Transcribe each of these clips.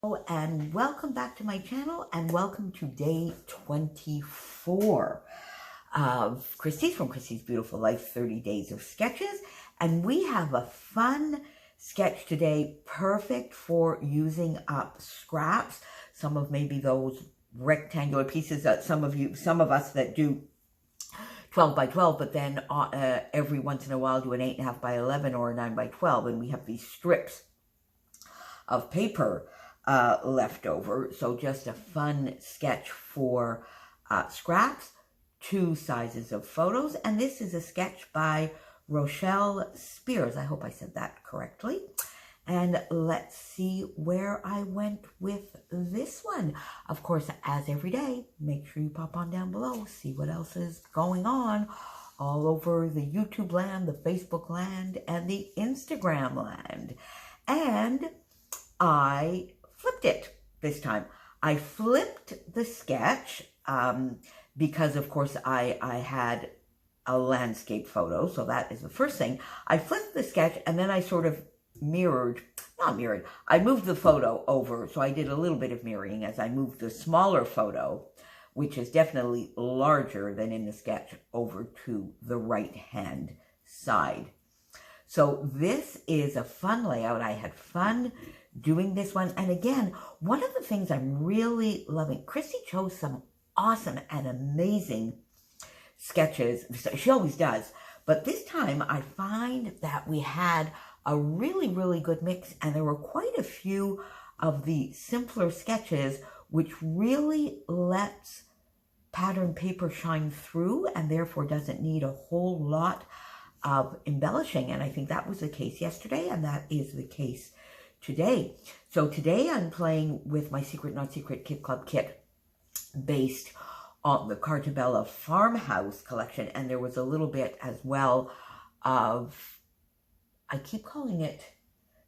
Hello and welcome back to my channel and welcome to day 24 of Christy's from Christy's Beautiful Life 30 Days of Sketches, and we have a fun sketch today perfect for using up scraps. Some of maybe those rectangular pieces that some of us that do 12 by 12, but then every once in a while do an 8.5 by 11 or a 9 by 12, and we have these strips of paper left over. So just a fun sketch for scraps, two sizes of photos, and this is a sketch by Rochelle Spears. I hope I said that correctly. And let's see where I went with this one. Of course, as every day, make sure you pop on down below, see what else is going on all over the YouTube land, the Facebook land, and the Instagram land. And I flipped it this time. I flipped the sketch because, of course, I had a landscape photo, so that is the first thing. I flipped the sketch and then I sort of I moved the photo over, so I did a little bit of mirroring as I moved the smaller photo, which is definitely larger than in the sketch, over to the right-hand side. So this is a fun layout. I had fun doing this one. And again, one of the things I'm really loving, Christy chose some awesome and amazing sketches. She always does. But this time I find that we had a really, really good mix. And there were quite a few of the simpler sketches which really lets pattern paper shine through and therefore doesn't need a whole lot of embellishing. And I think that was the case yesterday, and that is the case today. So today I'm playing with my Secret Not Secret Kit Club kit based on the Cartabella Farmhouse collection, and there was a little bit as well of, I keep calling it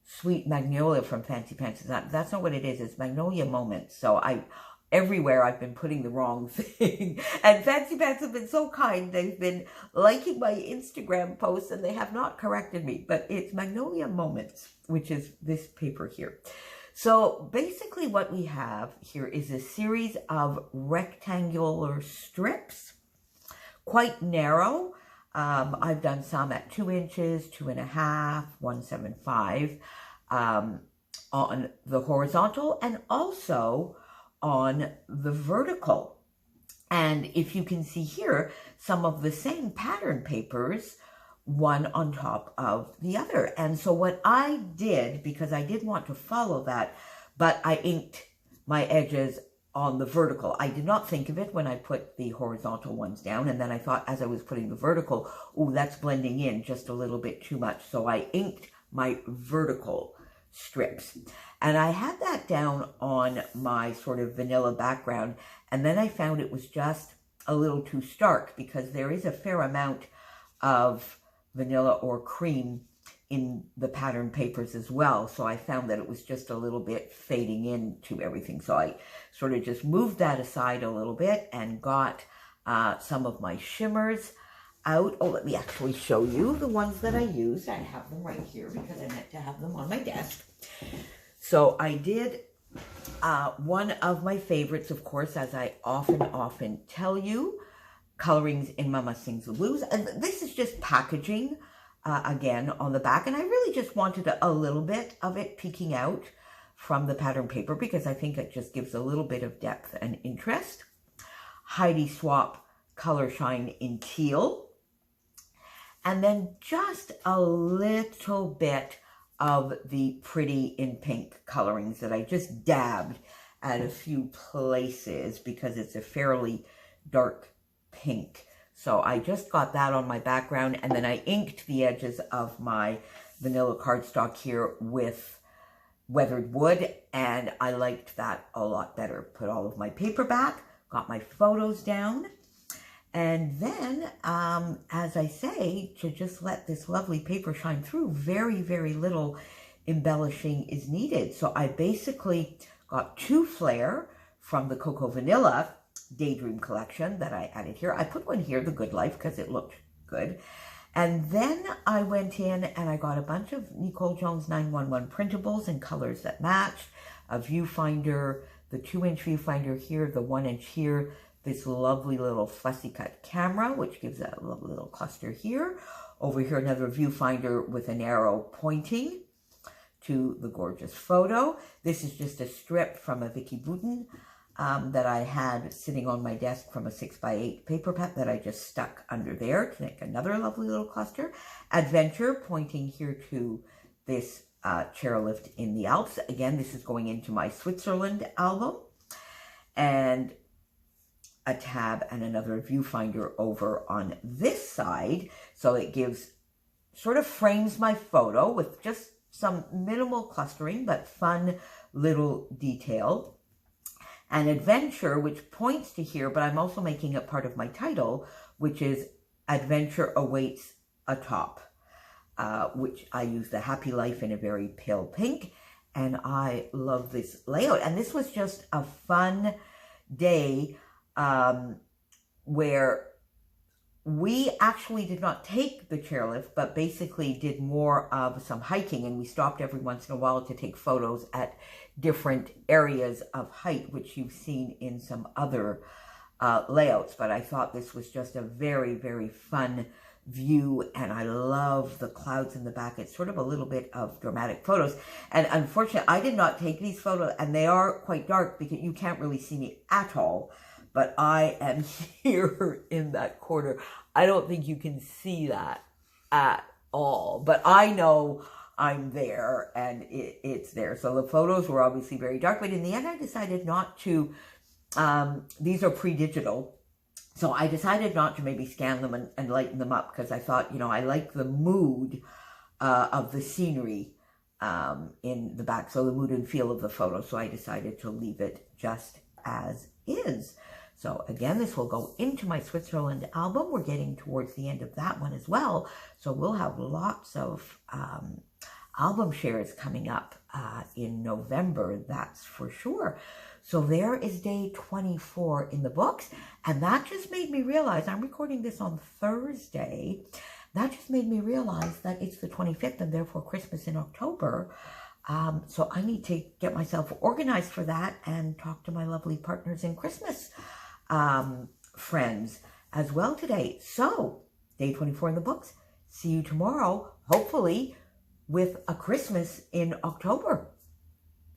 Sweet Magnolia from Fancy Pants. That's not what it is. It's Magnolia Moments. So everywhere I've been putting the wrong thing. And Fancy Pants have been so kind. They've been liking my Instagram posts and they have not corrected me. But it's Magnolia Moments, which is this paper here. So basically what we have here is a series of rectangular strips, quite narrow. I've done some at 2 inches, 2.5, 1.75 on the horizontal and also on the vertical. And if you can see here, some of the same pattern papers, one on top of the other. And so what I did, because I did want to follow that, but I inked my edges on the vertical. I did not think of it when I put the horizontal ones down. And then I thought as I was putting the vertical, oh, that's blending in just a little bit too much. So I inked my vertical strips. And I had that down on my sort of vanilla background. And then I found it was just a little too stark because there is a fair amount of vanilla or cream in the pattern papers as well. So I found that it was just a little bit fading into everything. So I sort of just moved that aside a little bit and got some of my shimmers out. Oh, let me actually show you the ones that I used. I have them right here because I meant to have them on my desk. So I did one of my favorites, of course, as I often tell you, Colorings in Mama Sings the Blues. And this is just packaging again on the back. And I really just wanted a little bit of it peeking out from the pattern paper because I think it just gives a little bit of depth and interest. Heidi Swap Color Shine in Teal. And then just a little bit of the Pretty in Pink colorings that I just dabbed at a few places because it's a fairly dark pink. So I just got that on my background, and then I inked the edges of my vanilla cardstock here with weathered wood, and I liked that a lot better. Put all of my paper back, got my photos down, and then, as I say, to just let this lovely paper shine through, very, very little embellishing is needed. So I basically got 2 flare from the Cocoa Vanilla Daydream collection that I added here. I put one here, The Good Life, because it looked good. And then I went in and I got a bunch of Nicole Jones 911 printables in colors that matched, a viewfinder, the 2-inch viewfinder here, the 1-inch here, this lovely little fussy cut camera, which gives a lovely little cluster here. Over here, another viewfinder with an arrow pointing to the gorgeous photo. This is just a strip from a Vicky Boutin that I had sitting on my desk from a 6x8 paper pet that I just stuck under there to make another lovely little cluster. Adventure, pointing here to this chairlift in the Alps. Again, this is going into my Switzerland album. And a tab and another viewfinder over on this side. So it sort of frames my photo with just some minimal clustering, but fun little detail. And adventure, which points to here, but I'm also making it part of my title, which is Adventure Awaits Atop, which I use the Happy Life in a very pale pink. And I love this layout. And this was just a fun day where we actually did not take the chairlift, but basically did more of some hiking, and we stopped every once in a while to take photos at different areas of height, which you've seen in some other layouts. But I thought this was just a very, very fun view, and I love the clouds in the back. It's sort of a little bit of dramatic photos. And unfortunately, I did not take these photos, and they are quite dark because you can't really see me at all. But I am here in that corner. I don't think you can see that at all. But I know I'm there, and it's there. So the photos were obviously very dark. But in the end, I decided not to. These are pre-digital. So I decided not to maybe scan them and lighten them up, because I thought, I like the mood of the scenery in the back. So the mood and feel of the photo. So I decided to leave it just as is. So again, this will go into my Switzerland album. We're getting towards the end of that one as well. So we'll have lots of album shares coming up in November, that's for sure. So there is day 24 in the books. And that just made me realize, I'm recording this on Thursday. That just made me realize that it's the 25th and therefore Christmas in October. So I need to get myself organized for that and talk to my lovely partners in Christmas friends as well today. So day 24 in the books. See you tomorrow, hopefully with a Christmas in October.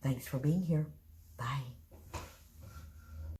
Thanks for being here. Bye.